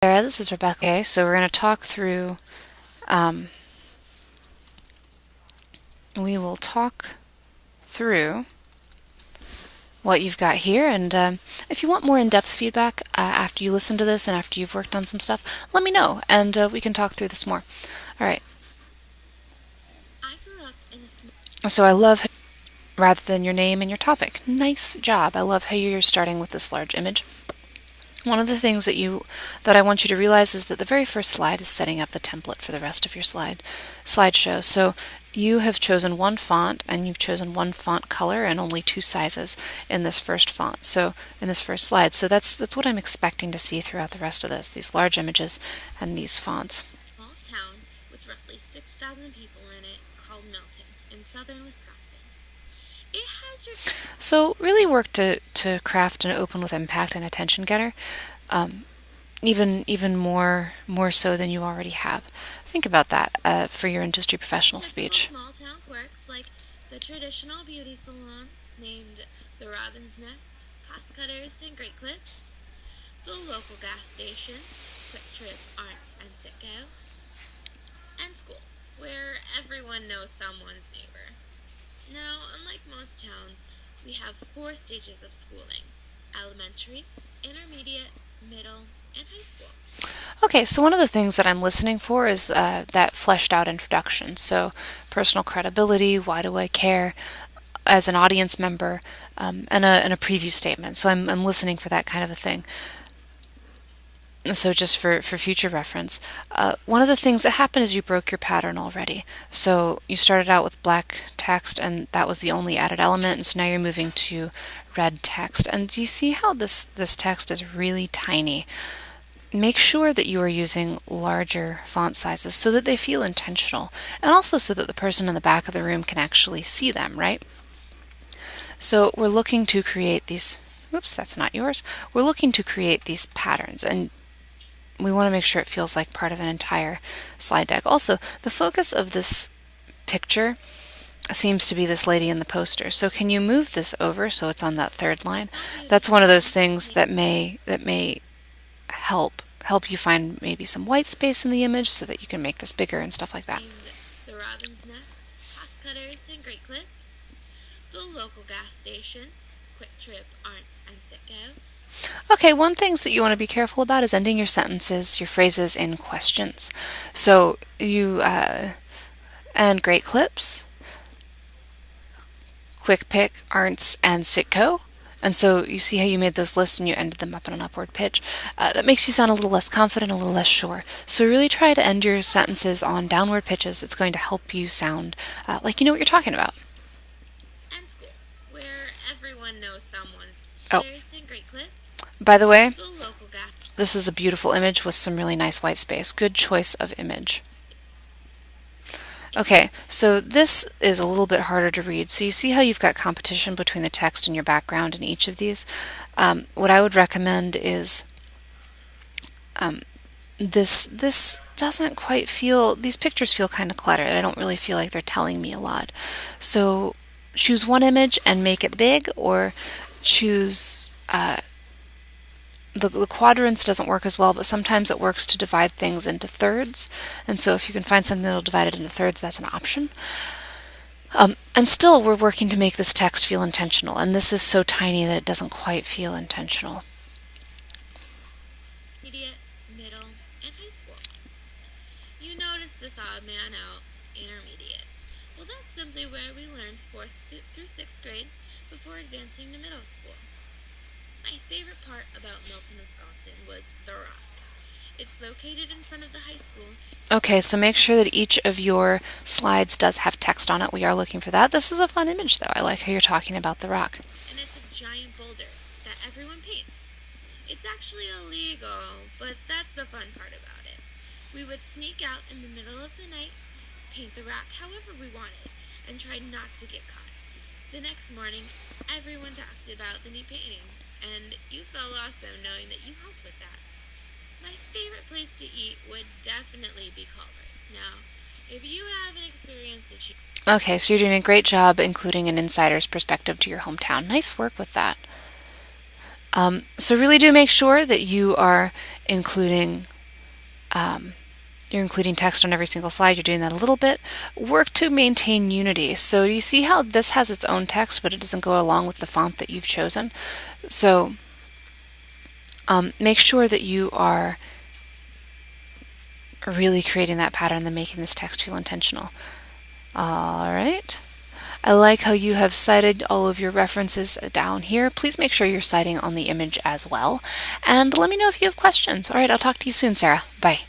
Sarah, this is Rebecca. Okay, so we're going to talk through, we will talk through what you've got here, and if you want more in-depth feedback after you listen to this and after you've worked on some stuff, let me know, and we can talk through this more. All right. I grew up in a small So I love, rather than your name and your topic. Nice job. I love how you're starting with this large image. One of the things that I want you to realize is that the very first slide is setting up the template for the rest of your slideshow. So you have chosen one font and you've chosen one font color and only two sizes in this first font. So in this first slide. So that's what I'm expecting to see throughout the rest of this, these large images and these fonts. town with roughly 6,000 people in it called Milton in southern Wisconsin. It has your So really work to craft an open with impact and attention getter, even more so than you already have. Think about that for your industry professional typical speech. small town quirks like the traditional beauty salons named the Robin's Nest, cost cutters and great clips, the local gas stations, Quick Trip, Arts, and Sitco, and schools, where everyone knows someone's neighbor. Now, unlike most towns, we have 4 stages of schooling: elementary, intermediate, middle, and high school. Okay, so one of the things that I'm listening for is that fleshed out introduction. So personal credibility, why do I care as an audience member, and a preview statement. So I'm listening for that kind of a thing. So just for future reference, one of the things that happened is you broke your pattern already. So you started out with black text and that was the only added element, and so now you're moving to red text. And do you see how this text is really tiny? Make sure that you are using larger font sizes so that they feel intentional, and also so that the person in the back of the room can actually see them, right? So we're looking to create these, whoops, that's not yours. We're looking to create these patterns, and we want to make sure it feels like part of an entire slide deck. Also, the focus of this picture seems to be this lady in the poster. So can you move this over so it's on that third line? That's one of those things that may help you find maybe some white space in the image so that you can make this bigger and stuff like that. The Robin's Nest, cost cutters and great clips, the local gas stations, Quick Trip, Arts, and Sitco. Okay, one thing that you want to be careful about is ending your sentences, your phrases in questions. So you and great clips, quick pick, arts, and Sitco. And so you see how you made those lists and you ended them up in an upward pitch. That makes you sound a little less confident, a little less sure. So really try to end your sentences on downward pitches. It's going to help you sound like you know what you're talking about. And schools, where everyone knows someone's Oh. and great clips. By the way, The local gas. this is a beautiful image with some really nice white space. Good choice of image. Okay, so this is a little bit harder to read. So you see how you've got competition between the text and your background in each of these? What I would recommend is this doesn't quite feel, these pictures feel kind of cluttered. I don't really feel like they're telling me a lot. So choose one image and make it big, or choose the quadrants doesn't work as well, but sometimes it works to divide things into thirds. And so if you can find something that'll divide it into thirds, that's an option. And still, we're working to make this text feel intentional. And this is so tiny that it doesn't quite feel intentional. Intermediate, middle, and high school. You notice this odd man out, intermediate. Well, that's simply where we learned 4th through 6th grade before advancing to middle school. My favorite part about Milton, Wisconsin was the Rock. It's located in front of the high school. Okay, so make sure that each of your slides does have text on it. We are looking for that. This is a fun image, though. I like how you're talking about the rock. And it's a giant boulder that everyone paints. It's actually illegal, but that's the fun part about it. We would sneak out in the middle of the night, paint the rock however we wanted, and try not to get caught. The next morning, everyone talked about the neat painting, and you felt awesome knowing that you helped with that. My favorite place to eat would definitely be Culver's. Now, if you haven't experienced it, Okay, so you're doing a great job including an insider's perspective to your hometown. Nice work with that. So really do make sure that you are including you're including text on every single slide. You're doing that a little bit. Work to maintain unity. So you see how this has its own text, but it doesn't go along with the font that you've chosen. So make sure that you are really creating that pattern and making this text feel intentional. All right. I like how you have cited all of your references down here. Please make sure you're citing on the image as well. And let me know if you have questions. All right, I'll talk to you soon, Sarah. Bye.